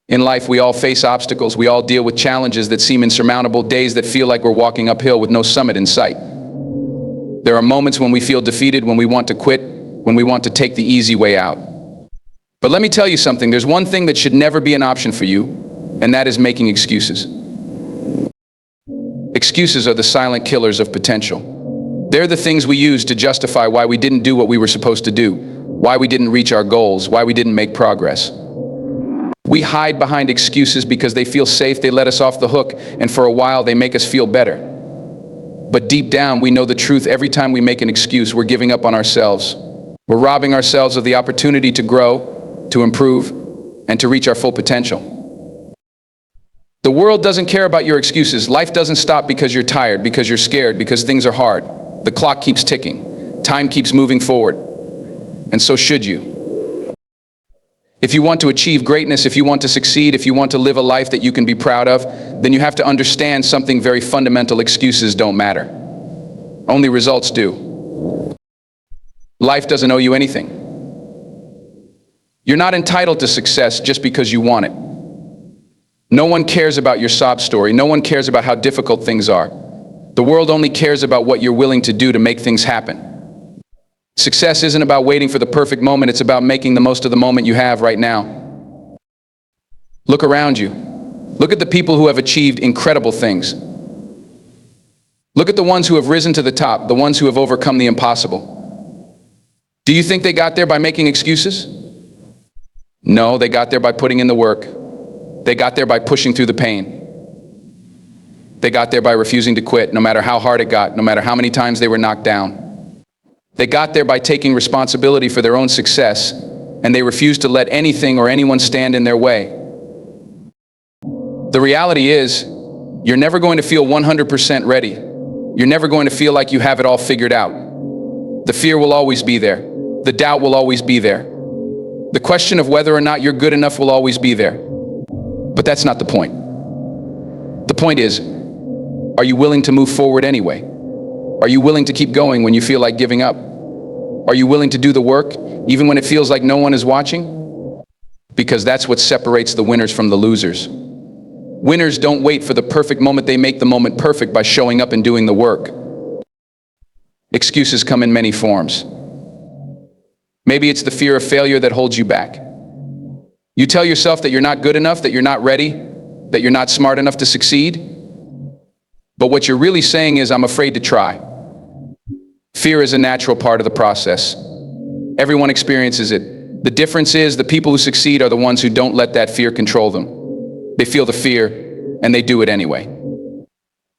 In life, we all face obstacles. We all deal with challenges that seem insurmountable, days that feel like we're walking uphill with no summit in sight. There are moments when we feel defeated, when we want to quit, when we want to take the easy way out. But let me tell you something, there's one thing that should never be an option for you, and that is making excuses. Excuses are the silent killers of potential. They're the things we use to justify why we didn't do what we were supposed to do, why we didn't reach our goals, why we didn't make progress. We hide behind excuses because they feel safe, they let us off the hook, and for a while they make us feel better. But deep down, we know the truth. Every time we make an excuse, we're giving up on ourselves. We're robbing ourselves of the opportunity to grow, to improve, and to reach our full potential. The world doesn't care about your excuses. Life doesn't stop because you're tired, because you're scared, because things are hard. The clock keeps ticking. Time keeps moving forward. And so should you. If you want to achieve greatness, if you want to succeed, if you want to live a life that you can be proud of, then you have to understand something very fundamental. Excuses don't matter. Only results do. Life doesn't owe you anything. You're not entitled to success just because you want it. No one cares about your sob story. No one cares about how difficult things are. The world only cares about what you're willing to do to make things happen. Success isn't about waiting for the perfect moment, it's about making the most of the moment you have right now. Look around you. Look at the people who have achieved incredible things. Look at the ones who have risen to the top, the ones who have overcome the impossible. Do you think they got there by making excuses? No, they got there by putting in the work. They got there by pushing through the pain. They got there by refusing to quit, no matter how hard it got, no matter how many times they were knocked down. They got there by taking responsibility for their own success, and they refused to let anything or anyone stand in their way. The reality is, you're never going to feel 100% ready. You're never going to feel like you have it all figured out. The fear will always be there. The doubt will always be there. The question of whether or not you're good enough will always be there. But that's not the point. The point is, are you willing to move forward anyway? Are you willing to keep going when you feel like giving up? Are you willing to do the work, even when it feels like no one is watching? Because that's what separates the winners from the losers. Winners don't wait for the perfect moment, they make the moment perfect by showing up and doing the work. Excuses come in many forms. Maybe it's the fear of failure that holds you back. You tell yourself that you're not good enough, that you're not ready, that you're not smart enough to succeed. But what you're really saying is, I'm afraid to try. Fear is a natural part of the process. Everyone experiences it. The difference is the people who succeed are the ones who don't let that fear control them. They feel the fear and they do it anyway.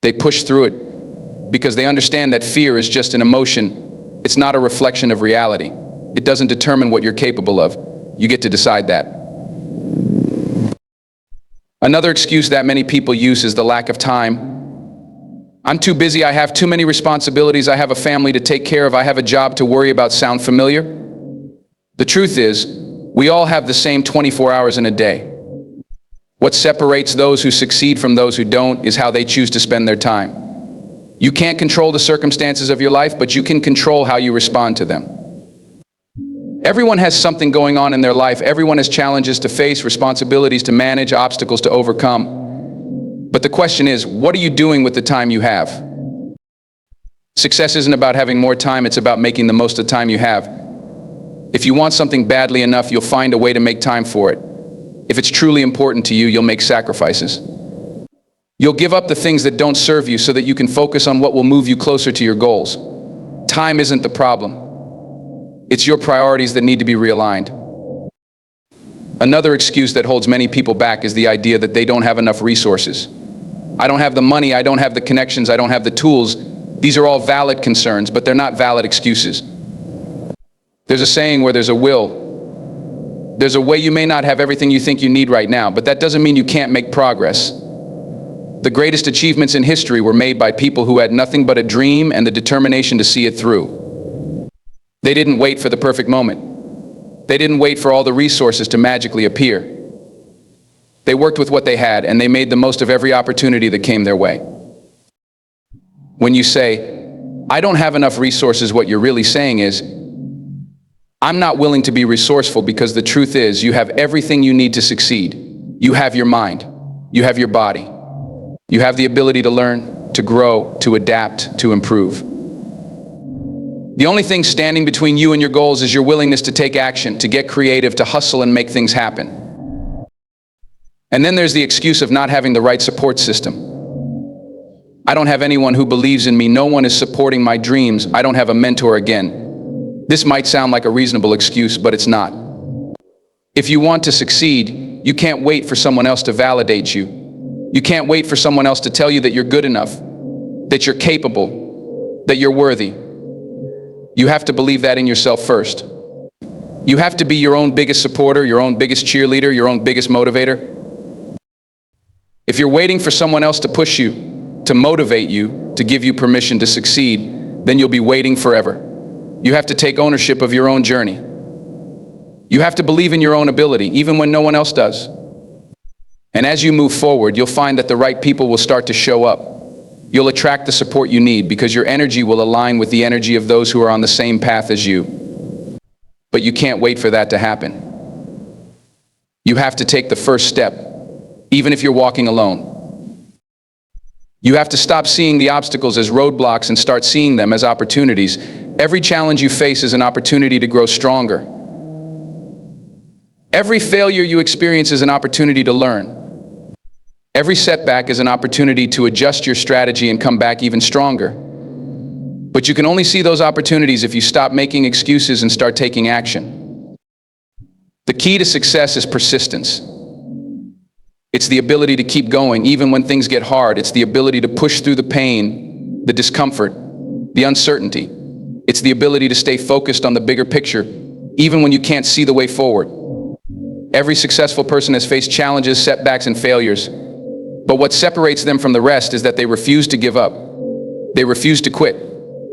They push through it because they understand that fear is just an emotion. It's not a reflection of reality. It doesn't determine what you're capable of. You get to decide that. Another excuse that many people use is the lack of time. I'm too busy, I have too many responsibilities, I have a family to take care of, I have a job to worry about. Sound familiar? The truth is, we all have the same 24 hours in a day. What separates those who succeed from those who don't is how they choose to spend their time. You can't control the circumstances of your life, but you can control how you respond to them. Everyone has something going on in their life. Everyone has challenges to face, responsibilities to manage, obstacles to overcome. But the question is, what are you doing with the time you have? Success isn't about having more time, it's about making the most of the time you have. If you want something badly enough, you'll find a way to make time for it. If it's truly important to you, you'll make sacrifices. You'll give up the things that don't serve you so that you can focus on what will move you closer to your goals. Time isn't the problem. It's your priorities that need to be realigned. Another excuse that holds many people back is the idea that they don't have enough resources. I don't have the money, I don't have the connections, I don't have the tools. These are all valid concerns, but they're not valid excuses. There's a saying, where there's a will, there's a way. You may not have everything you think you need right now, but that doesn't mean you can't make progress. The greatest achievements in history were made by people who had nothing but a dream and the determination to see it through. They didn't wait for the perfect moment. They didn't wait for all the resources to magically appear. They worked with what they had, and they made the most of every opportunity that came their way. When you say, I don't have enough resources, what you're really saying is, I'm not willing to be resourceful, because the truth is, you have everything you need to succeed. You have your mind. You have your body. You have the ability to learn, to grow, to adapt, to improve. The only thing standing between you and your goals is your willingness to take action, to get creative, to hustle and make things happen. And then there's the excuse of not having the right support system. I don't have anyone who believes in me. No one is supporting my dreams. I don't have a mentor again. This might sound like a reasonable excuse, but it's not. If you want to succeed, you can't wait for someone else to validate you. You can't wait for someone else to tell you that you're good enough, that you're capable, that you're worthy. You have to believe that in yourself first. You have to be your own biggest supporter, your own biggest cheerleader, your own biggest motivator. If you're waiting for someone else to push you, to motivate you, to give you permission to succeed, then you'll be waiting forever. You have to take ownership of your own journey. You have to believe in your own ability, even when no one else does. And as you move forward, you'll find that the right people will start to show up. You'll attract the support you need because your energy will align with the energy of those who are on the same path as you. But you can't wait for that to happen. You have to take the first step, even if you're walking alone. You have to stop seeing the obstacles as roadblocks and start seeing them as opportunities. Every challenge you face is an opportunity to grow stronger. Every failure you experience is an opportunity to learn. Every setback is an opportunity to adjust your strategy and come back even stronger. But you can only see those opportunities if you stop making excuses and start taking action. The key to success is persistence. It's the ability to keep going even when things get hard. It's the ability to push through the pain, the discomfort, the uncertainty. It's the ability to stay focused on the bigger picture, even when you can't see the way forward. Every successful person has faced challenges, setbacks, and failures. But what separates them from the rest is that they refuse to give up. They refuse to quit.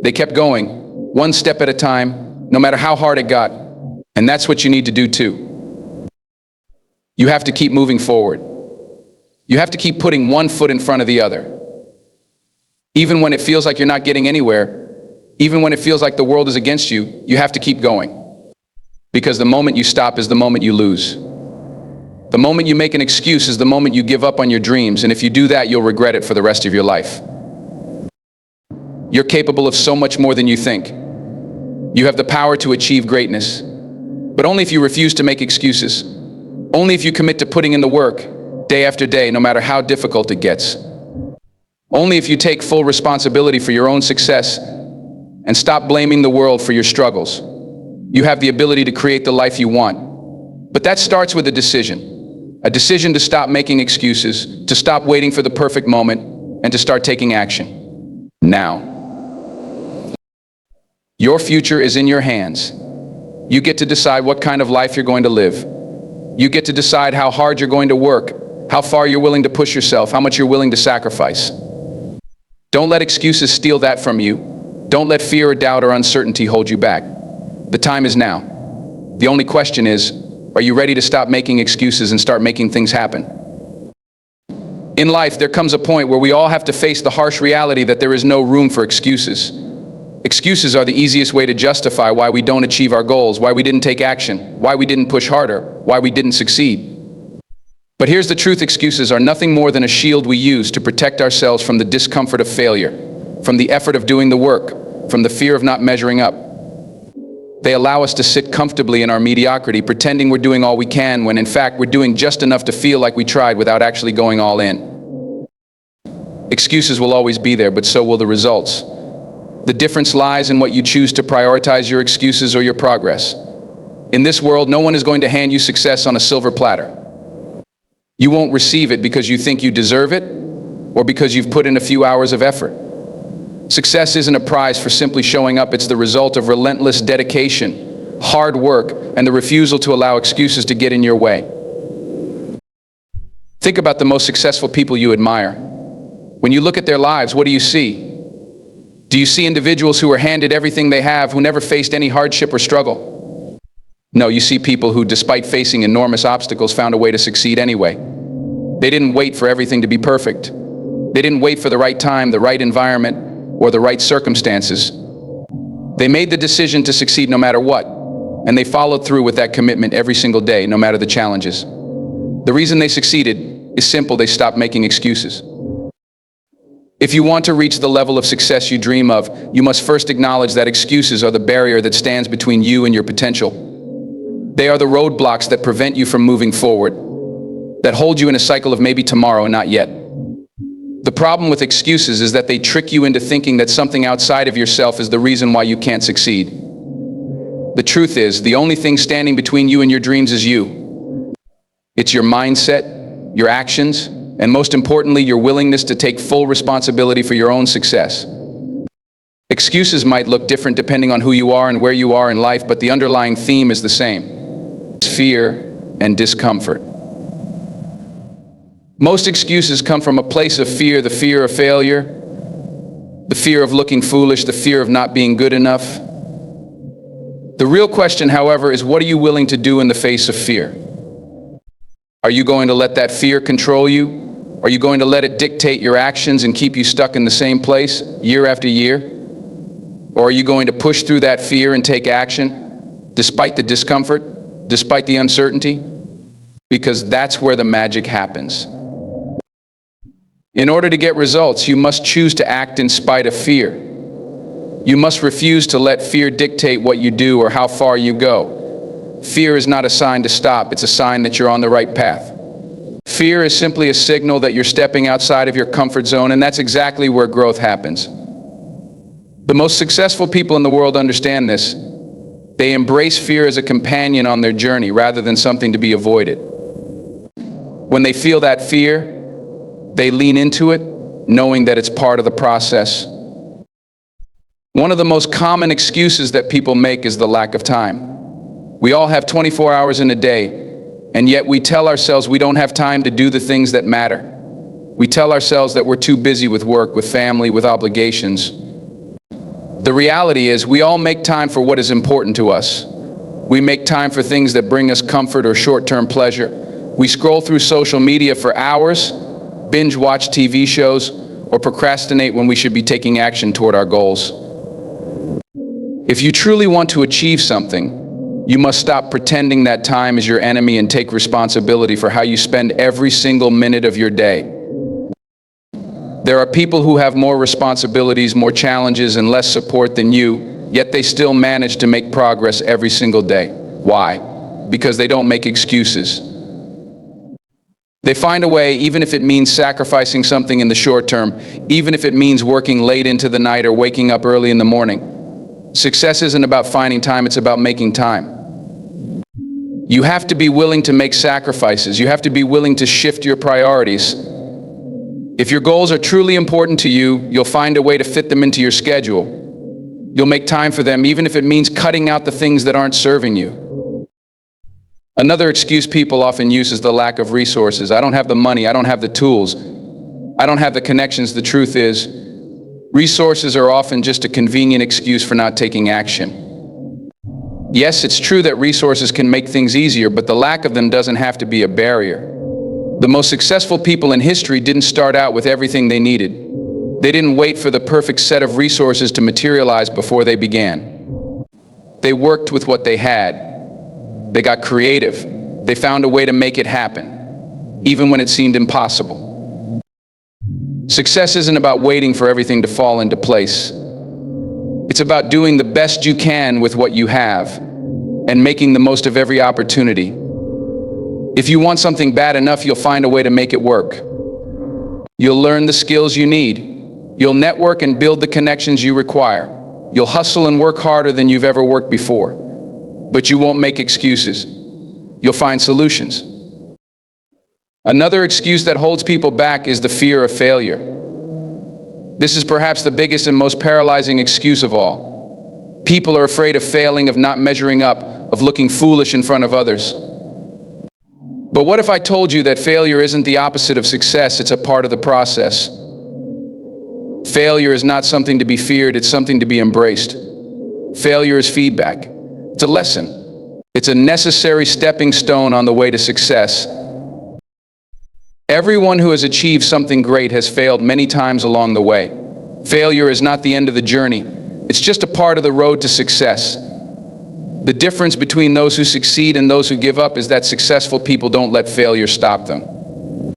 They kept going, one step at a time, no matter how hard it got. And that's what you need to do too. You have to keep moving forward. You have to keep putting one foot in front of the other. Even when it feels like you're not getting anywhere, even when it feels like the world is against you, you have to keep going. Because the moment you stop is the moment you lose. The moment you make an excuse is the moment you give up on your dreams, and if you do that, you'll regret it for the rest of your life. You're capable of so much more than you think. You have the power to achieve greatness, but only if you refuse to make excuses. Only if you commit to putting in the work, day after day, no matter how difficult it gets. Only if you take full responsibility for your own success and stop blaming the world for your struggles. You have the ability to create the life you want. But that starts with a decision to stop making excuses, to stop waiting for the perfect moment, and to start taking action. Now. Your future is in your hands. You get to decide what kind of life you're going to live. You get to decide how hard you're going to work, how far you're willing to push yourself, how much you're willing to sacrifice. Don't let excuses steal that from you. Don't let fear or doubt or uncertainty hold you back. The time is now. The only question is, are you ready to stop making excuses and start making things happen? In life, there comes a point where we all have to face the harsh reality that there is no room for excuses. Excuses are the easiest way to justify why we don't achieve our goals, why we didn't take action, why we didn't push harder, why we didn't succeed. But here's the truth: excuses are nothing more than a shield we use to protect ourselves from the discomfort of failure, from the effort of doing the work, from the fear of not measuring up. They allow us to sit comfortably in our mediocrity, pretending we're doing all we can, when in fact we're doing just enough to feel like we tried without actually going all in. Excuses will always be there, but so will the results. The difference lies in what you choose to prioritize, your excuses or your progress. In this world, no one is going to hand you success on a silver platter. You won't receive it because you think you deserve it, or because you've put in a few hours of effort. Success isn't a prize for simply showing up. It's the result of relentless dedication, hard work, and the refusal to allow excuses to get in your way. Think about the most successful people you admire. When you look at their lives, what do you see? Do you see individuals who were handed everything they have, who never faced any hardship or struggle? No, you see people who, despite facing enormous obstacles, found a way to succeed anyway. They didn't wait for everything to be perfect. They didn't wait for the right time, the right environment, or the right circumstances. They made the decision to succeed no matter what, and they followed through with that commitment every single day, no matter the challenges. The reason they succeeded is simple: they stopped making excuses. If you want to reach the level of success you dream of, you must first acknowledge that excuses are the barrier that stands between you and your potential. They are the roadblocks that prevent you from moving forward, that hold you in a cycle of maybe tomorrow and not yet. The problem with excuses is that they trick you into thinking that something outside of yourself is the reason why you can't succeed. The truth is, the only thing standing between you and your dreams is you. It's your mindset, your actions, and most importantly, your willingness to take full responsibility for your own success. Excuses might look different depending on who you are and where you are in life, but the underlying theme is the same: fear and discomfort. Most excuses come from a place of fear: the fear of failure, the fear of looking foolish, the fear of not being good enough. The real question, however, is what are you willing to do in the face of fear? Are you going to let that fear control you? Are you going to let it dictate your actions and keep you stuck in the same place year after year? Or are you going to push through that fear and take action, despite the discomfort, despite the uncertainty? Because that's where the magic happens. In order to get results, you must choose to act in spite of fear. You must refuse to let fear dictate what you do or how far you go. Fear is not a sign to stop, it's a sign that you're on the right path. Fear is simply a signal that you're stepping outside of your comfort zone, and that's exactly where growth happens. The most successful people in the world understand this. They embrace fear as a companion on their journey rather than something to be avoided. When they feel that fear, they lean into it, knowing that it's part of the process. One of the most common excuses that people make is the lack of time. We all have 24 hours in a day, and yet we tell ourselves we don't have time to do the things that matter. We tell ourselves that we're too busy with work, with family, with obligations. The reality is we all make time for what is important to us. We make time for things that bring us comfort or short-term pleasure. We scroll through social media for hours, binge watch TV shows, or procrastinate when we should be taking action toward our goals. If you truly want to achieve something, you must stop pretending that time is your enemy and take responsibility for how you spend every single minute of your day. There are people who have more responsibilities, more challenges, and less support than you, yet they still manage to make progress every single day. Why? Because they don't make excuses. They find a way, even if it means sacrificing something in the short term, even if it means working late into the night or waking up early in the morning. Success isn't about finding time, it's about making time. You have to be willing to make sacrifices. You have to be willing to shift your priorities. If your goals are truly important to you, you'll find a way to fit them into your schedule. You'll make time for them, even if it means cutting out the things that aren't serving you. Another excuse people often use is the lack of resources. I don't have the money, I don't have the tools, I don't have the connections. The truth is, resources are often just a convenient excuse for not taking action. Yes, it's true that resources can make things easier, but the lack of them doesn't have to be a barrier. The most successful people in history didn't start out with everything they needed. They didn't wait for the perfect set of resources to materialize before they began. They worked with what they had. They got creative. They found a way to make it happen, even when it seemed impossible. Success isn't about waiting for everything to fall into place. It's about doing the best you can with what you have and making the most of every opportunity. If you want something bad enough, you'll find a way to make it work. You'll learn the skills you need. You'll network and build the connections you require. You'll hustle and work harder than you've ever worked before. But you won't make excuses. You'll find solutions. Another excuse that holds people back is the fear of failure. This is perhaps the biggest and most paralyzing excuse of all. People are afraid of failing, of not measuring up, of looking foolish in front of others. But what if I told you that failure isn't the opposite of success, it's a part of the process? Failure is not something to be feared, it's something to be embraced. Failure is feedback. It's a lesson. It's a necessary stepping stone on the way to success. Everyone who has achieved something great has failed many times along the way. Failure is not the end of the journey. It's just a part of the road to success. The difference between those who succeed and those who give up is that successful people don't let failure stop them.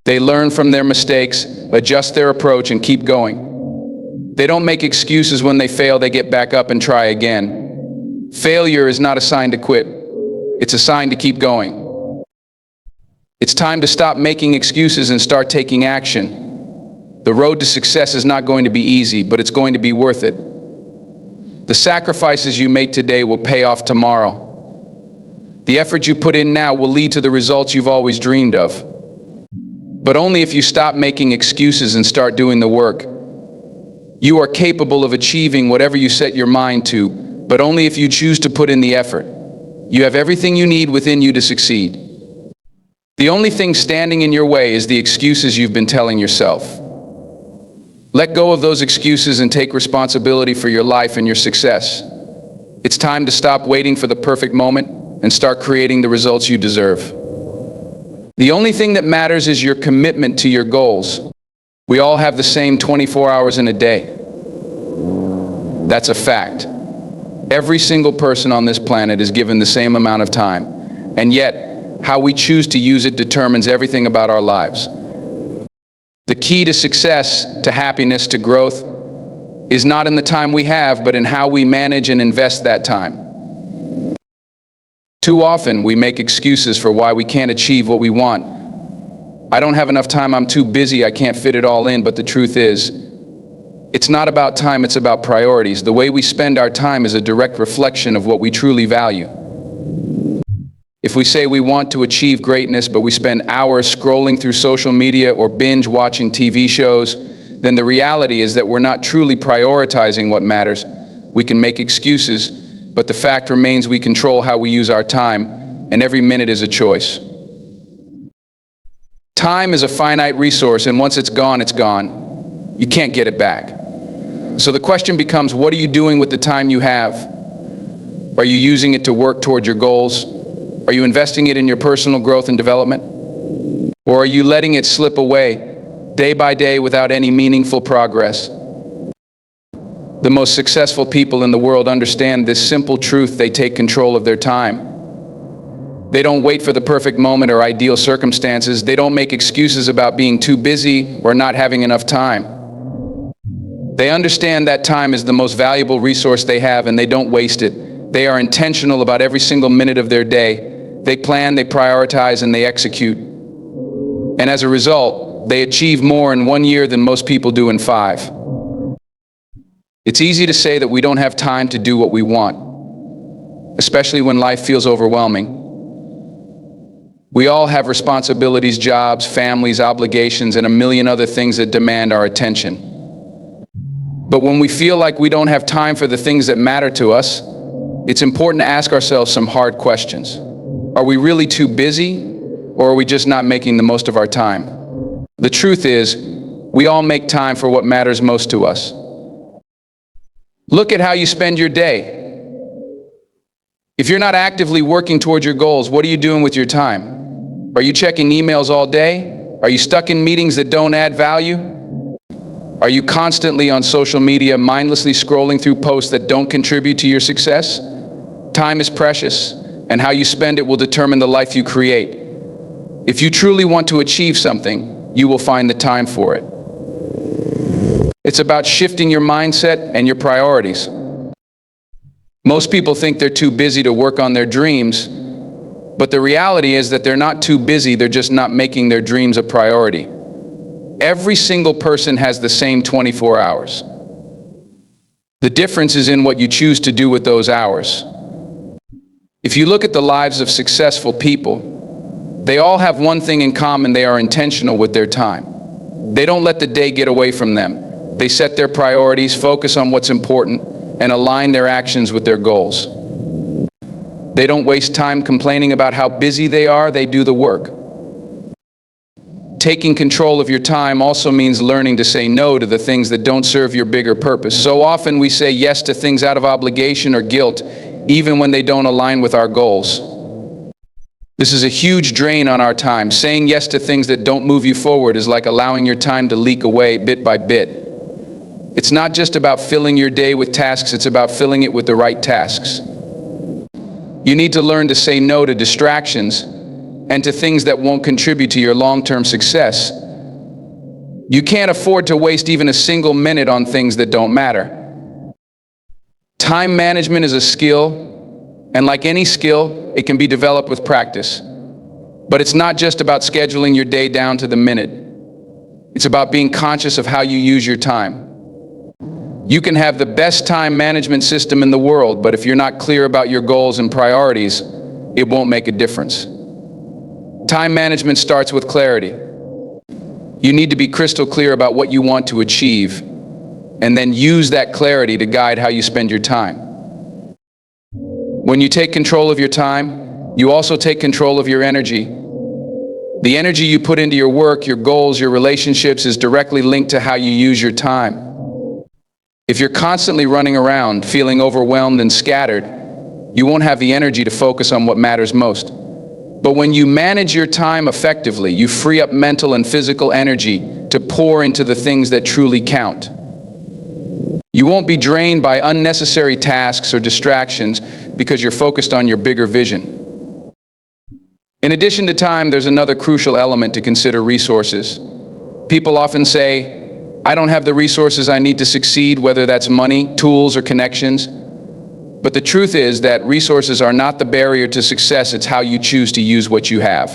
They learn from their mistakes, adjust their approach, and keep going. They don't make excuses when they fail, they get back up and try again. Failure is not a sign to quit. It's a sign to keep going. It's time to stop making excuses and start taking action. The road to success is not going to be easy, but it's going to be worth it. The sacrifices you make today will pay off tomorrow. The effort you put in now will lead to the results you've always dreamed of. But only if you stop making excuses and start doing the work. You are capable of achieving whatever you set your mind to, but only if you choose to put in the effort. You have everything you need within you to succeed. The only thing standing in your way is the excuses you've been telling yourself. Let go of those excuses and take responsibility for your life and your success. It's time to stop waiting for the perfect moment and start creating the results you deserve. The only thing that matters is your commitment to your goals. We all have the same 24 hours in a day. That's a fact. Every single person on this planet is given the same amount of time, and yet, how we choose to use it determines everything about our lives. The key to success, to happiness, to growth, is not in the time we have, but in how we manage and invest that time. Too often, we make excuses for why we can't achieve what we want. I don't have enough time, I'm too busy, I can't fit it all in, but the truth is, it's not about time, it's about priorities. The way we spend our time is a direct reflection of what we truly value. If we say we want to achieve greatness, but we spend hours scrolling through social media or binge watching TV shows, then the reality is that we're not truly prioritizing what matters. We can make excuses, but the fact remains we control how we use our time, and every minute is a choice. Time is a finite resource, and once it's gone, it's gone. You can't get it back. So the question becomes, what are you doing with the time you have? Are you using it to work toward your goals? Are you investing it in your personal growth and development? Or are you letting it slip away day by day without any meaningful progress? The most successful people in the world understand this simple truth: they take control of their time. They don't wait for the perfect moment or ideal circumstances. They don't make excuses about being too busy or not having enough time. They understand that time is the most valuable resource they have, and they don't waste it. They are intentional about every single minute of their day. They plan, they prioritize, and they execute. And as a result, they achieve more in 1 year than most people do in 5. It's easy to say that we don't have time to do what we want, especially when life feels overwhelming. We all have responsibilities, jobs, families, obligations, and a million other things that demand our attention. But when we feel like we don't have time for the things that matter to us, it's important to ask ourselves some hard questions. Are we really too busy, or are we just not making the most of our time? The truth is, we all make time for what matters most to us. Look at how you spend your day. If you're not actively working towards your goals, what are you doing with your time? Are you checking emails all day? Are you stuck in meetings that don't add value? Are you constantly on social media, mindlessly scrolling through posts that don't contribute to your success? Time is precious, and how you spend it will determine the life you create. If you truly want to achieve something, you will find the time for it. It's about shifting your mindset and your priorities. Most people think they're too busy to work on their dreams, but the reality is that they're not too busy, they're just not making their dreams a priority. Every single person has the same 24 hours. The difference is in what you choose to do with those hours. If you look at the lives of successful people, they all have one thing in common: they are intentional with their time. They don't let the day get away from them. They set their priorities, focus on what's important, and align their actions with their goals. They don't waste time complaining about how busy they are, they do the work. Taking control of your time also means learning to say no to the things that don't serve your bigger purpose. So often we say yes to things out of obligation or guilt, even when they don't align with our goals. This is a huge drain on our time. Saying yes to things that don't move you forward is like allowing your time to leak away bit by bit. It's not just about filling your day with tasks, it's about filling it with the right tasks. You need to learn to say no to distractions and to things that won't contribute to your long-term success. You can't afford to waste even a single minute on things that don't matter. Time management is a skill, and like any skill, it can be developed with practice. But it's not just about scheduling your day down to the minute. It's about being conscious of how you use your time. You can have the best time management system in the world, but if you're not clear about your goals and priorities, it won't make a difference. Time management starts with clarity. You need to be crystal clear about what you want to achieve, and then use that clarity to guide how you spend your time. When you take control of your time, you also take control of your energy. The energy you put into your work, your goals, your relationships is directly linked to how you use your time. If you're constantly running around, feeling overwhelmed and scattered, you won't have the energy to focus on what matters most. But when you manage your time effectively, you free up mental and physical energy to pour into the things that truly count. You won't be drained by unnecessary tasks or distractions because you're focused on your bigger vision. In addition to time, there's another crucial element to consider: resources. People often say, I don't have the resources I need to succeed, whether that's money, tools, or connections. But the truth is that resources are not the barrier to success, it's how you choose to use what you have.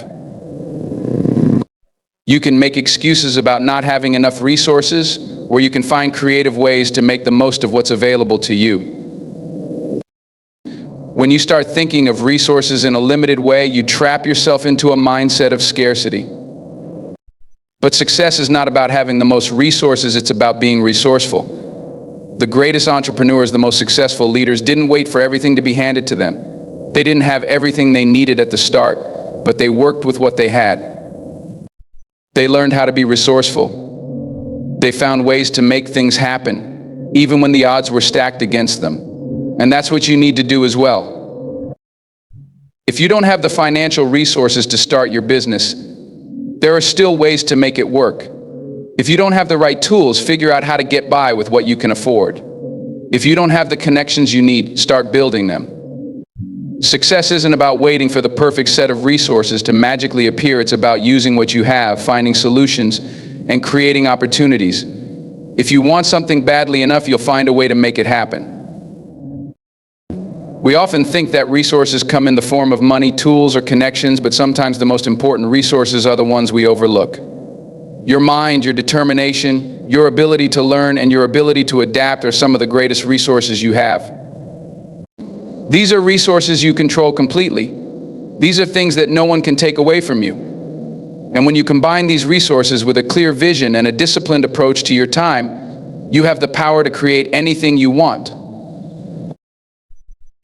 You can make excuses about not having enough resources, or you can find creative ways to make the most of what's available to you. When you start thinking of resources in a limited way, you trap yourself into a mindset of scarcity. But success is not about having the most resources, it's about being resourceful. The greatest entrepreneurs, the most successful leaders, didn't wait for everything to be handed to them. They didn't have everything they needed at the start, but they worked with what they had. They learned how to be resourceful. They found ways to make things happen, even when the odds were stacked against them. And that's what you need to do as well. If you don't have the financial resources to start your business, there are still ways to make it work. If you don't have the right tools, figure out how to get by with what you can afford. If you don't have the connections you need, start building them. Success isn't about waiting for the perfect set of resources to magically appear. It's about using what you have, finding solutions, and creating opportunities. If you want something badly enough, you'll find a way to make it happen. We often think that resources come in the form of money, tools, or connections, but sometimes the most important resources are the ones we overlook. Your mind, your determination, your ability to learn, and your ability to adapt are some of the greatest resources you have. These are resources you control completely. These are things that no one can take away from you. And when you combine these resources with a clear vision and a disciplined approach to your time, you have the power to create anything you want.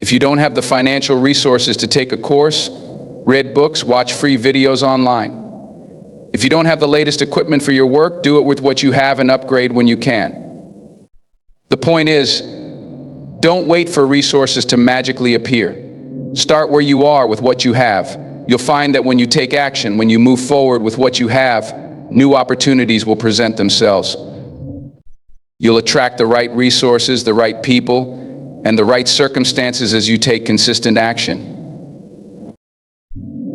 If you don't have the financial resources to take a course, read books, watch free videos online. If you don't have the latest equipment for your work, do it with what you have and upgrade when you can. The point is, don't wait for resources to magically appear. Start where you are with what you have. You'll find that when you take action, when you move forward with what you have, new opportunities will present themselves. You'll attract the right resources, the right people, and the right circumstances as you take consistent action.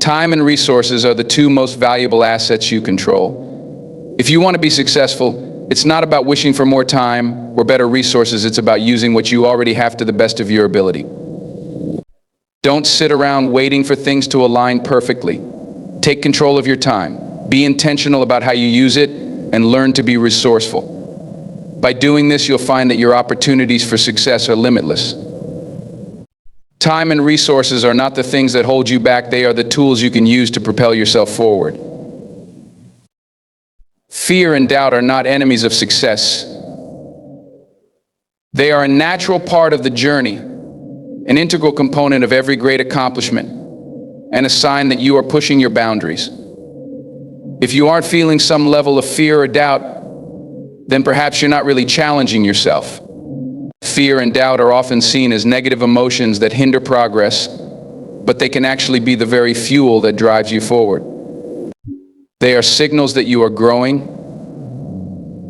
Time and resources are the two most valuable assets you control. If you want to be successful, it's not about wishing for more time or better resources, it's about using what you already have to the best of your ability. Don't sit around waiting for things to align perfectly. Take control of your time. Be intentional about how you use it and learn to be resourceful. By doing this, you'll find that your opportunities for success are limitless. Time and resources are not the things that hold you back, they are the tools you can use to propel yourself forward. Fear and doubt are not enemies of success. They are a natural part of the journey, an integral component of every great accomplishment, and a sign that you are pushing your boundaries. If you aren't feeling some level of fear or doubt, then perhaps you're not really challenging yourself. Fear and doubt are often seen as negative emotions that hinder progress, but they can actually be the very fuel that drives you forward. They are signals that you are growing,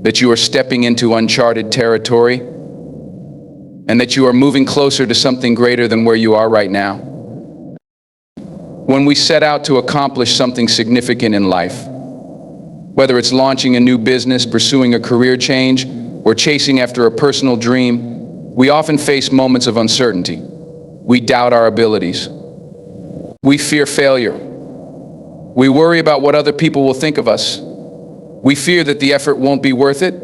that you are stepping into uncharted territory, and that you are moving closer to something greater than where you are right now. When we set out to accomplish something significant in life, whether it's launching a new business, pursuing a career change, or chasing after a personal dream, we often face moments of uncertainty. We doubt our abilities. We fear failure. We worry about what other people will think of us. We fear that the effort won't be worth it,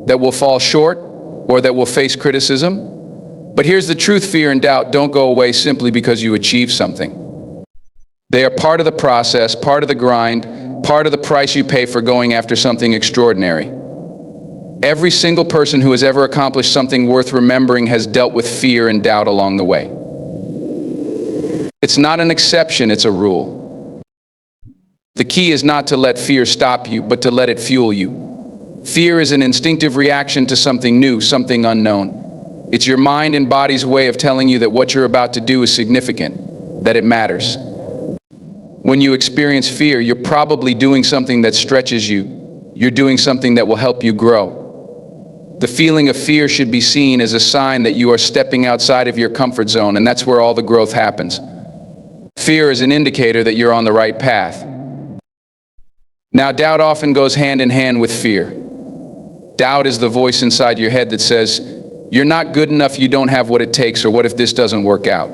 that we'll fall short, or that we'll face criticism. But here's the truth: fear and doubt don't go away simply because you achieve something. They are part of the process, part of the grind, part of the price you pay for going after something extraordinary. Every single person who has ever accomplished something worth remembering has dealt with fear and doubt along the way. It's not an exception, it's a rule. The key is not to let fear stop you, but to let it fuel you. Fear is an instinctive reaction to something new, something unknown. It's your mind and body's way of telling you that what you're about to do is significant, that it matters. When you experience fear, you're probably doing something that stretches you. You're doing something that will help you grow. The feeling of fear should be seen as a sign that you are stepping outside of your comfort zone, and that's where all the growth happens. Fear is an indicator that you're on the right path. Now, doubt often goes hand in hand with fear. Doubt is the voice inside your head that says, "You're not good enough, you don't have what it takes, or what if this doesn't work out?"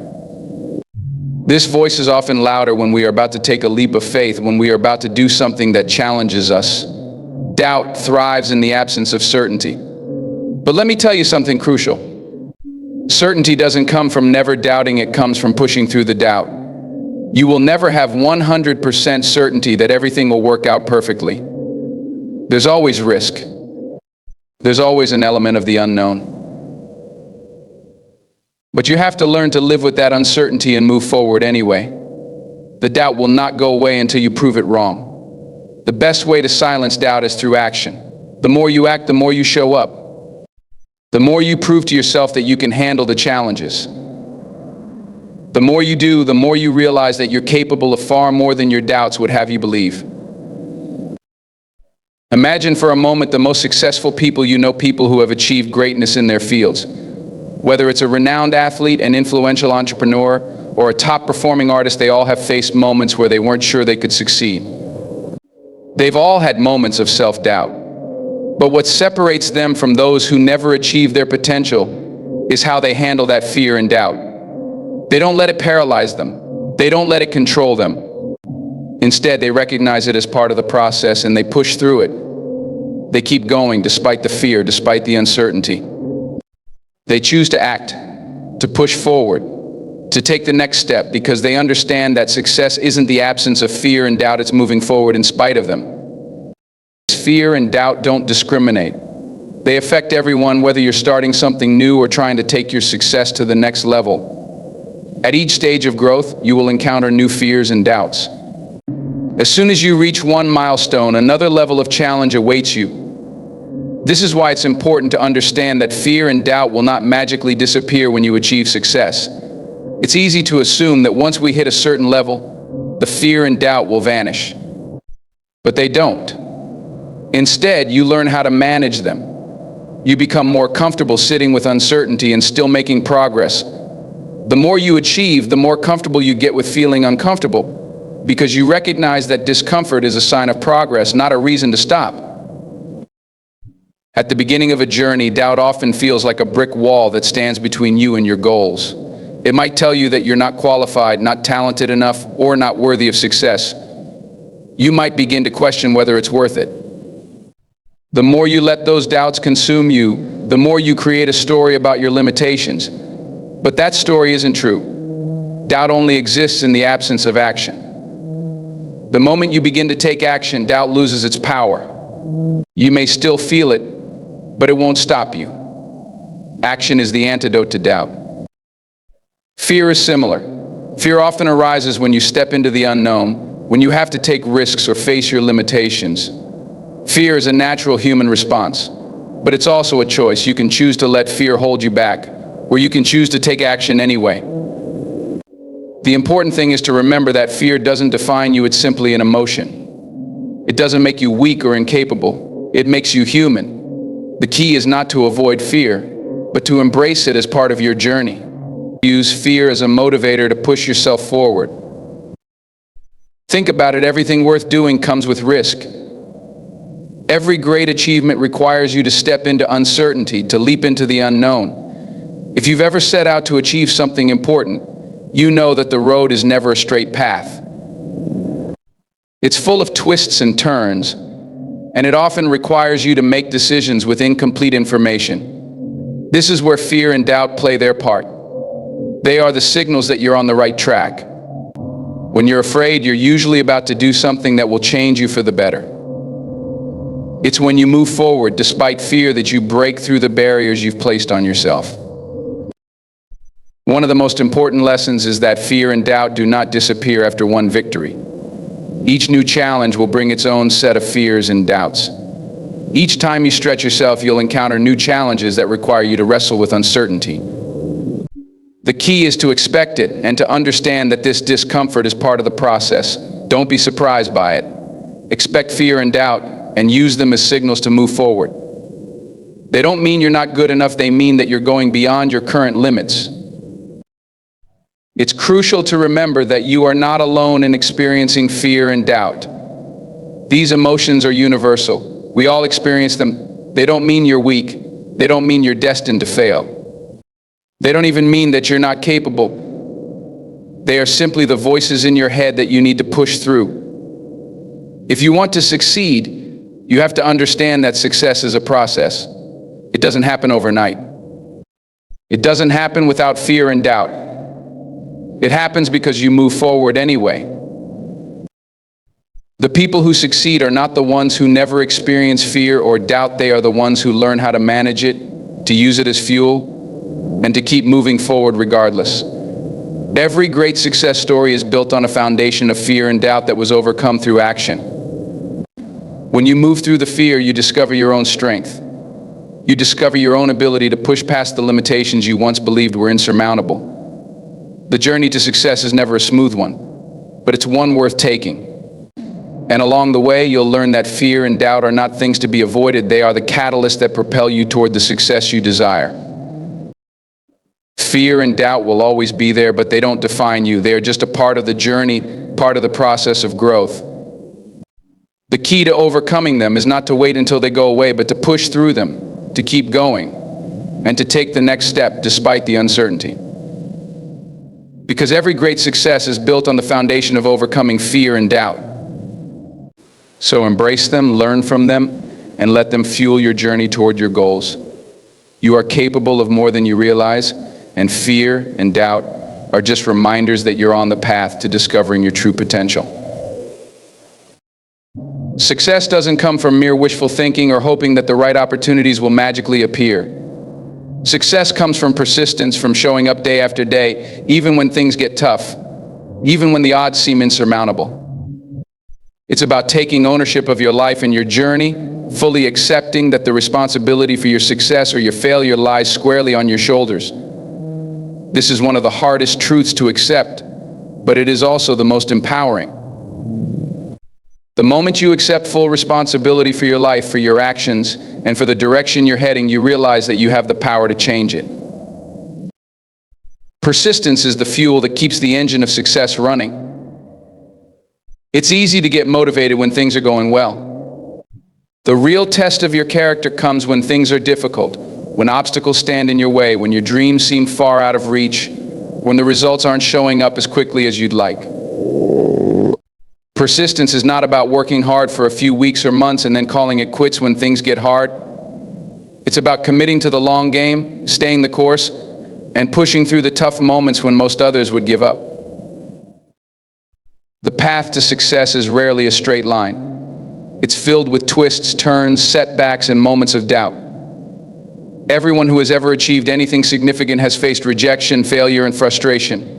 This voice is often louder when we are about to take a leap of faith, when we are about to do something that challenges us. Doubt thrives in the absence of certainty. But let me tell you something crucial. Certainty doesn't come from never doubting, it comes from pushing through the doubt. You will never have 100% certainty that everything will work out perfectly. There's always risk. There's always an element of the unknown. But you have to learn to live with that uncertainty and move forward anyway. The doubt will not go away until you prove it wrong. The best way to silence doubt is through action. The more you act, the more you show up. The more you prove to yourself that you can handle the challenges. The more you do, the more you realize that you're capable of far more than your doubts would have you believe. Imagine for a moment the most successful people you know, people who have achieved greatness in their fields. Whether it's a renowned athlete, an influential entrepreneur, or a top-performing artist, they all have faced moments where they weren't sure they could succeed. They've all had moments of self-doubt. But what separates them from those who never achieve their potential is how they handle that fear and doubt. They don't let it paralyze them. They don't let it control them. Instead, they recognize it as part of the process and they push through it. They keep going despite the fear, despite the uncertainty. They choose to act, to push forward, to take the next step because they understand that success isn't the absence of fear and doubt, it's moving forward in spite of them. Fear and doubt don't discriminate. They affect everyone, whether you're starting something new or trying to take your success to the next level. At each stage of growth, you will encounter new fears and doubts. As soon as you reach one milestone, another level of challenge awaits you. This is why it's important to understand that fear and doubt will not magically disappear when you achieve success. It's easy to assume that once we hit a certain level, the fear and doubt will vanish. But they don't. Instead, you learn how to manage them. You become more comfortable sitting with uncertainty and still making progress. The more you achieve, the more comfortable you get with feeling uncomfortable, because you recognize that discomfort is a sign of progress, not a reason to stop. At the beginning of a journey, doubt often feels like a brick wall that stands between you and your goals. It might tell you that you're not qualified, not talented enough, or not worthy of success. You might begin to question whether it's worth it. The more you let those doubts consume you, the more you create a story about your limitations. But that story isn't true. Doubt only exists in the absence of action. The moment you begin to take action, doubt loses its power. You may still feel it, but it won't stop you. Action is the antidote to doubt. Fear is similar. Fear often arises when you step into the unknown, when you have to take risks or face your limitations. Fear is a natural human response, but it's also a choice. You can choose to let fear hold you back, or you can choose to take action anyway. The important thing is to remember that fear doesn't define you, it's simply an emotion. It doesn't make you weak or incapable, it makes you human. The key is not to avoid fear, but to embrace it as part of your journey. Use fear as a motivator to push yourself forward. Think about it, everything worth doing comes with risk. Every great achievement requires you to step into uncertainty, to leap into the unknown. If you've ever set out to achieve something important, you know that the road is never a straight path. It's full of twists and turns, and it often requires you to make decisions with incomplete information. This is where fear and doubt play their part. They are the signals that you're on the right track. When you're afraid, you're usually about to do something that will change you for the better. It's when you move forward despite fear that you break through the barriers you've placed on yourself. One of the most important lessons is that fear and doubt do not disappear after one victory. Each new challenge will bring its own set of fears and doubts. Each time you stretch yourself, you'll encounter new challenges that require you to wrestle with uncertainty. The key is to expect it and to understand that this discomfort is part of the process. Don't be surprised by it. Expect fear and doubt and use them as signals to move forward. They don't mean you're not good enough, they mean that you're going beyond your current limits. It's crucial to remember that you are not alone in experiencing fear and doubt. These emotions are universal. We all experience them. They don't mean you're weak. They don't mean you're destined to fail. They don't even mean that you're not capable. They are simply the voices in your head that you need to push through. If you want to succeed, you have to understand that success is a process. It doesn't happen overnight. It doesn't happen without fear and doubt. It happens because you move forward anyway. The people who succeed are not the ones who never experience fear or doubt. They are the ones who learn how to manage it, to use it as fuel, and to keep moving forward regardless. Every great success story is built on a foundation of fear and doubt that was overcome through action. When you move through the fear, you discover your own strength. You discover your own ability to push past the limitations you once believed were insurmountable. The journey to success is never a smooth one, but it's one worth taking. And along the way, you'll learn that fear and doubt are not things to be avoided. They are the catalysts that propel you toward the success you desire. Fear and doubt will always be there, but they don't define you. They are just a part of the journey, part of the process of growth. The key to overcoming them is not to wait until they go away, but to push through them, to keep going, and to take the next step despite the uncertainty. Because every great success is built on the foundation of overcoming fear and doubt. So embrace them, learn from them, and let them fuel your journey toward your goals. You are capable of more than you realize, and fear and doubt are just reminders that you're on the path to discovering your true potential. Success doesn't come from mere wishful thinking or hoping that the right opportunities will magically appear. Success comes from persistence, from showing up day after day, even when things get tough, even when the odds seem insurmountable. It's about taking ownership of your life and your journey, fully accepting that the responsibility for your success or your failure lies squarely on your shoulders. This is one of the hardest truths to accept, but it is also the most empowering. The moment you accept full responsibility for your life, for your actions, and for the direction you're heading, you realize that you have the power to change it. Persistence is the fuel that keeps the engine of success running. It's easy to get motivated when things are going well. The real test of your character comes when things are difficult, when obstacles stand in your way, when your dreams seem far out of reach, when the results aren't showing up as quickly as you'd like. Persistence is not about working hard for a few weeks or months and then calling it quits when things get hard. It's about committing to the long game, staying the course, and pushing through the tough moments when most others would give up. The path to success is rarely a straight line. It's filled with twists, turns, setbacks, and moments of doubt. Everyone who has ever achieved anything significant has faced rejection, failure, and frustration.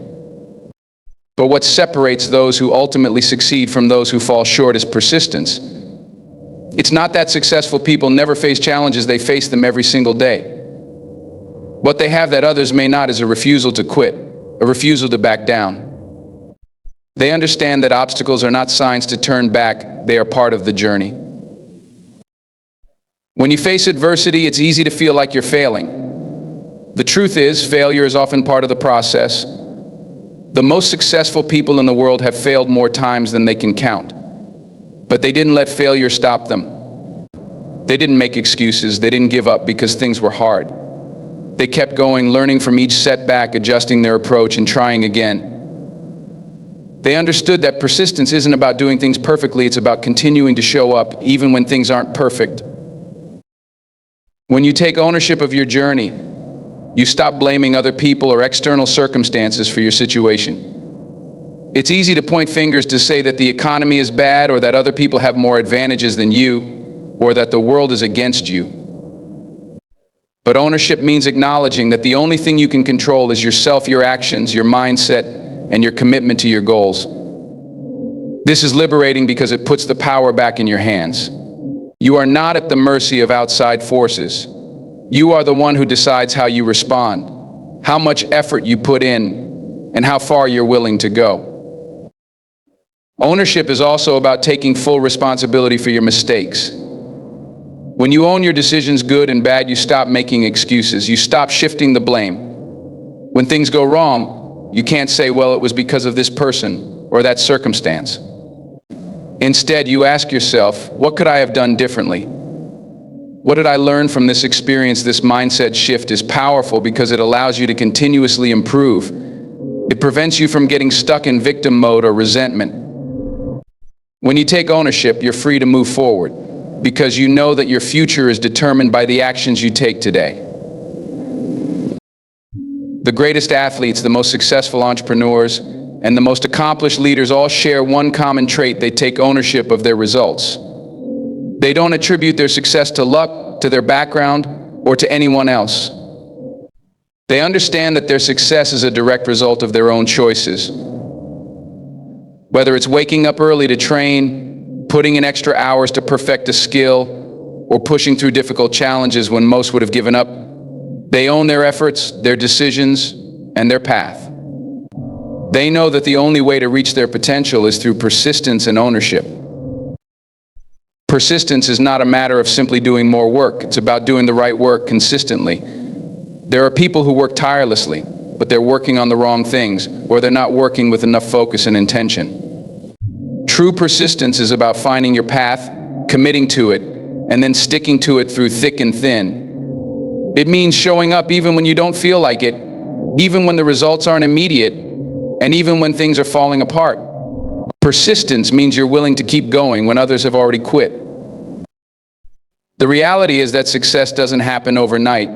But what separates those who ultimately succeed from those who fall short is persistence. It's not that successful people never face challenges, they face them every single day. What they have that others may not is a refusal to quit, a refusal to back down. They understand that obstacles are not signs to turn back, they are part of the journey. When you face adversity, it's easy to feel like you're failing. The truth is, failure is often part of the process. The most successful people in the world have failed more times than they can count. But they didn't let failure stop them. They didn't make excuses. They didn't give up because things were hard. They kept going, learning from each setback, adjusting their approach, and trying again. They understood that persistence isn't about doing things perfectly, it's about continuing to show up even when things aren't perfect. When you take ownership of your journey, you stop blaming other people or external circumstances for your situation. It's easy to point fingers to say that the economy is bad, or that other people have more advantages than you, or that the world is against you. But ownership means acknowledging that the only thing you can control is yourself, your actions, your mindset, and your commitment to your goals. This is liberating because it puts the power back in your hands. You are not at the mercy of outside forces. You are the one who decides how you respond, how much effort you put in, and how far you're willing to go. Ownership is also about taking full responsibility for your mistakes. When you own your decisions, good and bad, you stop making excuses. You stop shifting the blame. When things go wrong, you can't say, well, it was because of this person or that circumstance. Instead, you ask yourself, what could I have done differently? What did I learn from this experience? This mindset shift is powerful because it allows you to continuously improve. It prevents you from getting stuck in victim mode or resentment. When you take ownership, you're free to move forward because you know that your future is determined by the actions you take today. The greatest athletes, the most successful entrepreneurs, and the most accomplished leaders all share one common trait: they take ownership of their results. They don't attribute their success to luck, to their background, or to anyone else. They understand that their success is a direct result of their own choices. Whether it's waking up early to train, putting in extra hours to perfect a skill, or pushing through difficult challenges when most would have given up, they own their efforts, their decisions, and their path. They know that the only way to reach their potential is through persistence and ownership. Persistence is not a matter of simply doing more work. It's about doing the right work consistently. There are people who work tirelessly, but they're working on the wrong things, or they're not working with enough focus and intention. True persistence is about finding your path, committing to it, and then sticking to it through thick and thin. It means showing up even when you don't feel like it, even when the results aren't immediate, and even when things are falling apart. Persistence means you're willing to keep going when others have already quit. The reality is that success doesn't happen overnight.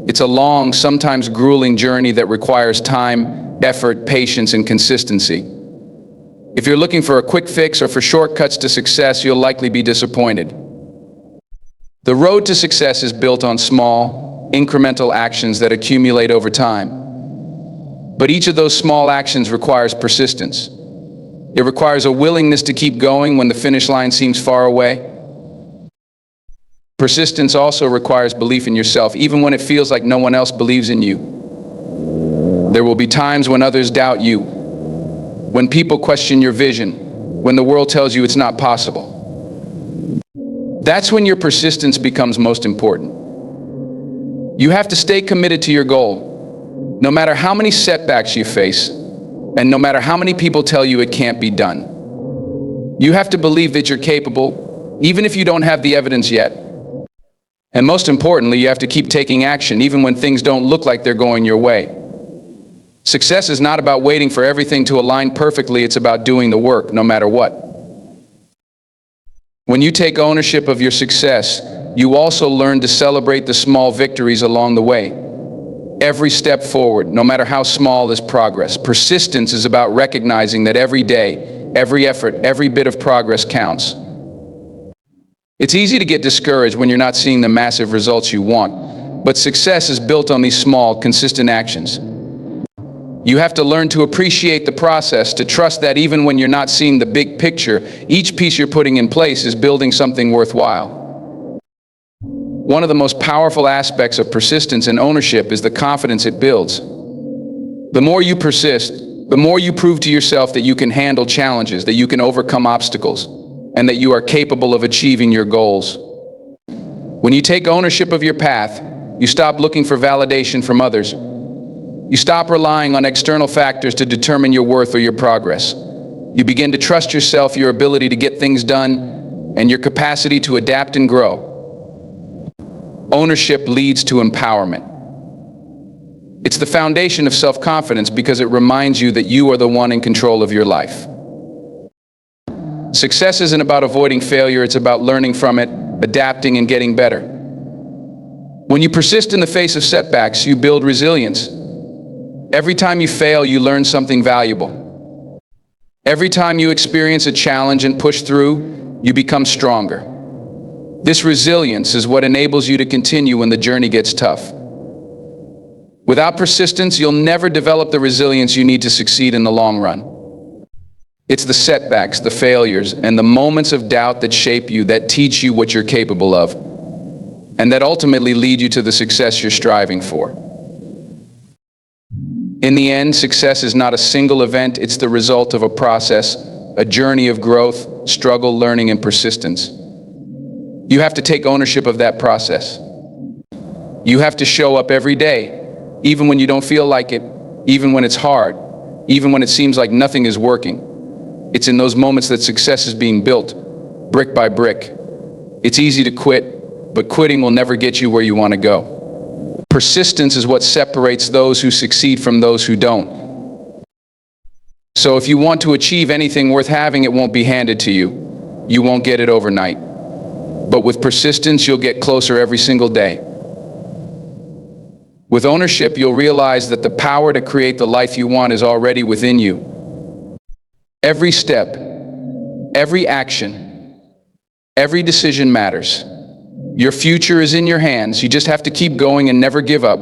It's a long, sometimes grueling journey that requires time, effort, patience, and consistency. If you're looking for a quick fix or for shortcuts to success, you'll likely be disappointed. The road to success is built on small, incremental actions that accumulate over time. But each of those small actions requires persistence. It requires a willingness to keep going when the finish line seems far away. Persistence also requires belief in yourself, even when it feels like no one else believes in you. There will be times when others doubt you, when people question your vision, when the world tells you it's not possible. That's when your persistence becomes most important. You have to stay committed to your goal, no matter how many setbacks you face, and no matter how many people tell you it can't be done. You have to believe that you're capable, even if you don't have the evidence yet. And most importantly, you have to keep taking action, even when things don't look like they're going your way. Success is not about waiting for everything to align perfectly, it's about doing the work, no matter what. When you take ownership of your success, you also learn to celebrate the small victories along the way. Every step forward, no matter how small, is progress. Persistence is about recognizing that every day, every effort, every bit of progress counts. It's easy to get discouraged when you're not seeing the massive results you want, but success is built on these small, consistent actions. You have to learn to appreciate the process, to trust that even when you're not seeing the big picture, each piece you're putting in place is building something worthwhile. One of the most powerful aspects of persistence and ownership is the confidence it builds. The more you persist, the more you prove to yourself that you can handle challenges, that you can overcome obstacles, and that you are capable of achieving your goals. When you take ownership of your path, you stop looking for validation from others. You stop relying on external factors to determine your worth or your progress. You begin to trust yourself, your ability to get things done, and your capacity to adapt and grow. Ownership leads to empowerment. It's the foundation of self-confidence because it reminds you that you are the one in control of your life. Success isn't about avoiding failure, it's about learning from it, adapting, and getting better. When you persist in the face of setbacks, you build resilience. Every time you fail, you learn something valuable. Every time you experience a challenge and push through, you become stronger. This resilience is what enables you to continue when the journey gets tough. Without persistence, you'll never develop the resilience you need to succeed in the long run. It's the setbacks, the failures, and the moments of doubt that shape you, that teach you what you're capable of, and that ultimately lead you to the success you're striving for. In the end, success is not a single event, it's the result of a process, a journey of growth, struggle, learning, and persistence. You have to take ownership of that process. You have to show up every day, even when you don't feel like it, even when it's hard, even when it seems like nothing is working. It's in those moments that success is being built, brick by brick. It's easy to quit, but quitting will never get you where you want to go. Persistence is what separates those who succeed from those who don't. So if you want to achieve anything worth having, it won't be handed to you. You won't get it overnight. But with persistence, you'll get closer every single day. With ownership, you'll realize that the power to create the life you want is already within you. Every step, every action, every decision matters. Your future is in your hands. You just have to keep going and never give up.